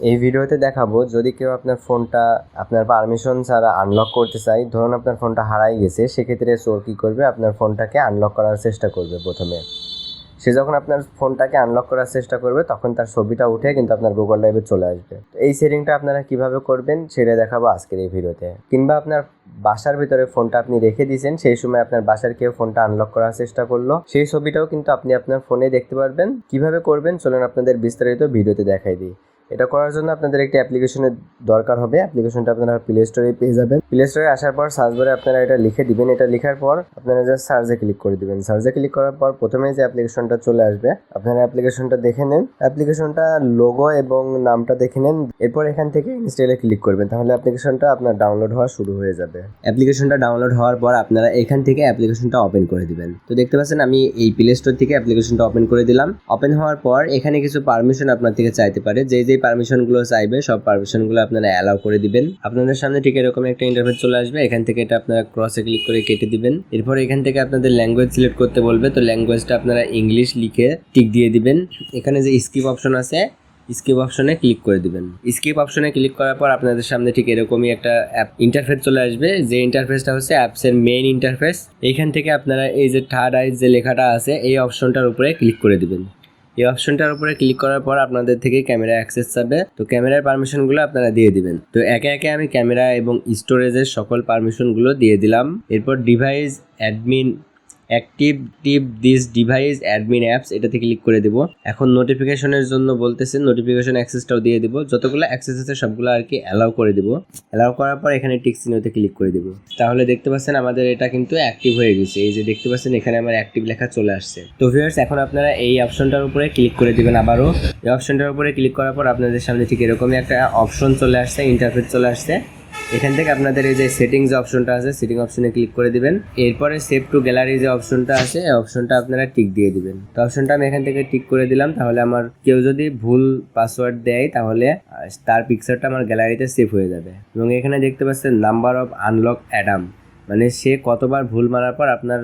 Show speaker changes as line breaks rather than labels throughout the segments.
এই ভিডিওতে দেখাবো যদি কেউ আপনার ফোনটা আপনার পারমিশন ছাড়া আনলক করতে চায়, ধরুন আপনার ফোনটা হারাই গেছে, সেক্ষেত্রে চোর কী করবে, আপনার ফোনটাকে আনলক করার চেষ্টা করবে। প্রথমে সে যখন আপনার ফোনটাকে আনলক করার চেষ্টা করবে তখন তার ছবিটা উঠে কিন্তু আপনার গুগল ড্রাইভে চলে আসবে। তো এই সেটিংটা আপনারা কিভাবে করবেন সেটা দেখাবো আজকের এই ভিডিওতে। কিংবা আপনার বাসার ভিতরে ফোনটা আপনি রেখে দিয়েছেন, সেই সময় আপনার বাসার কেউ ফোনটা আনলক করার চেষ্টা করলো, সেই ছবিটাও কিন্তু আপনি আপনার ফোনে দেখতে পারবেন। কিভাবে করবেন চলুন আপনাদের বিস্তারিত ভিডিওতে দেখাই দিই। এটা করার জন্য আপনাদের একটি অ্যাপ্লিকেশনের দরকার হবে। অ্যাপ্লিকেশনটা আপনারা প্লে স্টোরে পেয়ে যাবেন। প্লে স্টোরে আসার পর সার্চ বারে আপনারা এটা লিখে দিবেন। এটা লেখার পর আপনারা জাস্ট সার্চে ক্লিক করে দিবেন। সার্চে ক্লিক করার পর প্রথমে যে অ্যাপ্লিকেশনটা চলে আসবে, আপনারা অ্যাপ্লিকেশনটা দেখে নেন। অ্যাপ্লিকেশনটা লোগো এবং নামটা দেখে নেন। এরপর এখান থেকে ইনস্টলে ক্লিক করবেন, তাহলে অ্যাপ্লিকেশনটা আপনার ডাউনলোড হওয়া শুরু হয়ে যাবে। অ্যাপ্লিকেশনটা ডাউনলোড হওয়ার পর আপনারা এখান থেকে অ্যাপ্লিকেশনটা ওপেন করে দিবেন। তো দেখতে পাচ্ছেন আমি এই প্লে স্টোর থেকে অ্যাপ্লিকেশনটা ওপেন করে দিলাম। ওপেন হওয়ার পর এখানে কিছু পারমিশন আপনার থেকে চাইতে পারে। যেই পারমিশনগুলো চাইবে সব পারমিশনগুলো আপনারা অ্যালাউ করে দিবেন। আপনাদের সামনে ঠিক এরকম একটা ইন্টারফেস চলে আসবে। এখান থেকে এটা আপনারা ক্রসে ক্লিক করে কেটে দিবেন। এরপর এখান থেকে আপনাদের ল্যাঙ্গুয়েজ সিলেক্ট করতে বলবে, তো ল্যাঙ্গুয়েজটা আপনারা ইংলিশ লিখে টিক দিয়ে দিবেন। এখানে যে স্কিপ অপশন আছে, স্কিপ অপশনে ক্লিক করে দিবেন। স্কিপ অপশনে ক্লিক করার পর আপনাদের সামনে ঠিক এরকমই একটা অ্যাপ ইন্টারফেস চলে আসবে। যে ইন্টারফেসটা হচ্ছে অ্যাপসের মেইন ইন্টারফেস। এইখান থেকে আপনারা এই যে থার্ড আই যে লেখাটা আছে এই অপশনটার উপরে ক্লিক করে দিবেন। এই অপশনটার উপরে ক্লিক করার পর আপনাদের থেকে ক্যামেরা অ্যাক্সেস চাবে, তো ক্যামেরার পারমিশনগুলো আপনারা দিয়ে দিবেন। তো একে একে আমি ক্যামেরা এবং স্টোরেজের সকল পারমিশনগুলো দিয়ে দিলাম। এরপর device admin active this device admin apps এটাতে ক্লিক করে দেব। এখন নোটিফিকেশনের জন্য বলতেছে, নোটিফিকেশন অ্যাক্সেসটাও দিয়ে দেব। যতগুলো অ্যাক্সেস আছে সবগুলো আর কি অ্যালাউ করে দেব। অ্যালাউ করার পর এখানে টিক চিহ্নতে ক্লিক করে দেব। তাহলে দেখতে পাচ্ছেন আমাদের এটা কিন্তু অ্যাক্টিভ হয়ে গেছে। এই যে দেখতে পাচ্ছেন এখানে আমার অ্যাক্টিভ লেখা চলে আসছে। তো ভিউয়ার্স এখন আপনারা এই অপশনটার উপরে ক্লিক করে দিবেন। আবারও এই অপশনটার উপরে ক্লিক করার পর আপনাদের সামনে ঠিক এরকমই একটা অপশন চলে আসছে, ইন্টারফেস চলে আসছে। এখান থেকে আপনাদের এই যে সেটিংস যে অপশনটা আছে সেটিং অপশনে ক্লিক করে দিবেন। এরপরে সেভ টু গ্যালারি যে অপশনটা আছে এই অপশনটা আপনারা টিক দিয়ে দিবেন। তো অপশনটা আমি এখান থেকে টিক করে দিলাম। তাহলে আমার কেউ যদি ভুল পাসওয়ার্ড দেয় তাহলে তার পিকচারটা আমার গ্যালারিতে সেভ হয়ে যাবে। এবং এখানে দেখতে পাচ্ছেন নাম্বার অফ আনলক অ্যাডাম, মানে সে কতবার ভুল মারার পর আপনার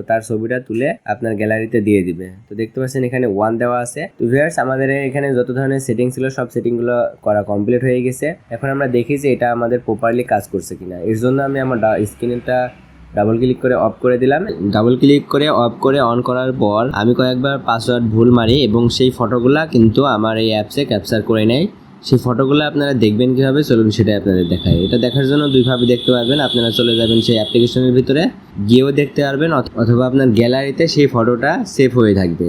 তার ছবিটা তুলে আপনার গ্যালারিতে দিয়ে দিবে। তো দেখতে পাচ্ছেন এখানে 1 দেওয়া আছে। তো ভিউয়ার্স আমাদের এখানে যত ধরনের সেটিং ছিল সব সেটিংগুলো করা কমপ্লিট হয়ে গেছে। এখন আমরা দেখি যে এটা আমাদের প্রপারলি কাজ করছে কিনা। এর জন্য আমি আমার স্ক্রিনটা ডাবল ক্লিক করে অফ করে দিলাম। ডাবল ক্লিক করে অফ করে অন করার পর আমি কয়েকবার পাসওয়ার্ড ভুল মারি এবং সেই ফটোগুলা কিন্তু আমার এই অ্যাপসে ক্যাপচার করে নেয়। সেই ফটোগুলো আপনারা দেখবেন কীভাবে চলুন সেটাই আপনাদের দেখায়। এটা দেখার জন্য দুইভাবে দেখতে পারবেন। আপনারা চলে যাবেন সেই অ্যাপ্লিকেশনের ভিতরে, গিয়েও দেখতে পারবেন, অথবা আপনার গ্যালারিতে সেই ফটোটা সেভ হয়ে থাকবে।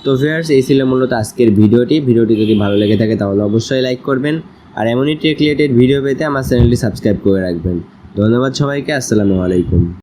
তো ভিউয়ার্স এই ছিল মূলত আজকের ভিডিওটি যদি ভালো লেগে থাকে তাহলে অবশ্যই লাইক করবেন। আর এমনই টেক রিলেটেড ভিডিও পেতে আমার চ্যানেলটি সাবস্ক্রাইব করে রাখবেন। ধন্যবাদ সবাইকে। আসসালামু আলাইকুম।